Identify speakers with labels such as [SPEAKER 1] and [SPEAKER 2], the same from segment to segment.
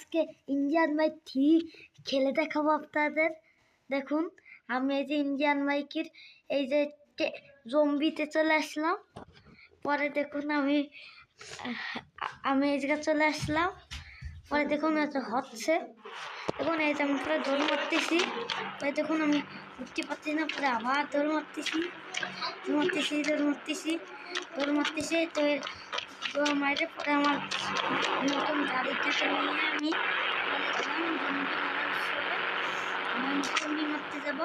[SPEAKER 1] আজকে Indian bike 3 খেলে দেখাবো আপনাদের। দেখুন আমি এই যে ইন্ডিয়ান বাইকের এই যে জম্বিতে চলে আসলাম। পরে দেখুন আমি এই জায়গায় চলে আসলাম। পরে দেখুন হচ্ছে, দেখুন এই যে আমি পুরো দৌড় মারতেছি। পরে দেখুন আমি উঠতে পারছি না, পরে আবার দৌড় মারতেছি। তো দৌড় মারতে পরে আমার নতুন গাড়িটাকে নিয়ে আমি জম্বি মারতে যাবো।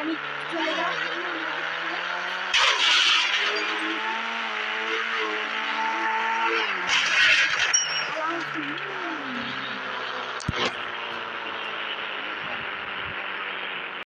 [SPEAKER 1] আমি চলে যাও।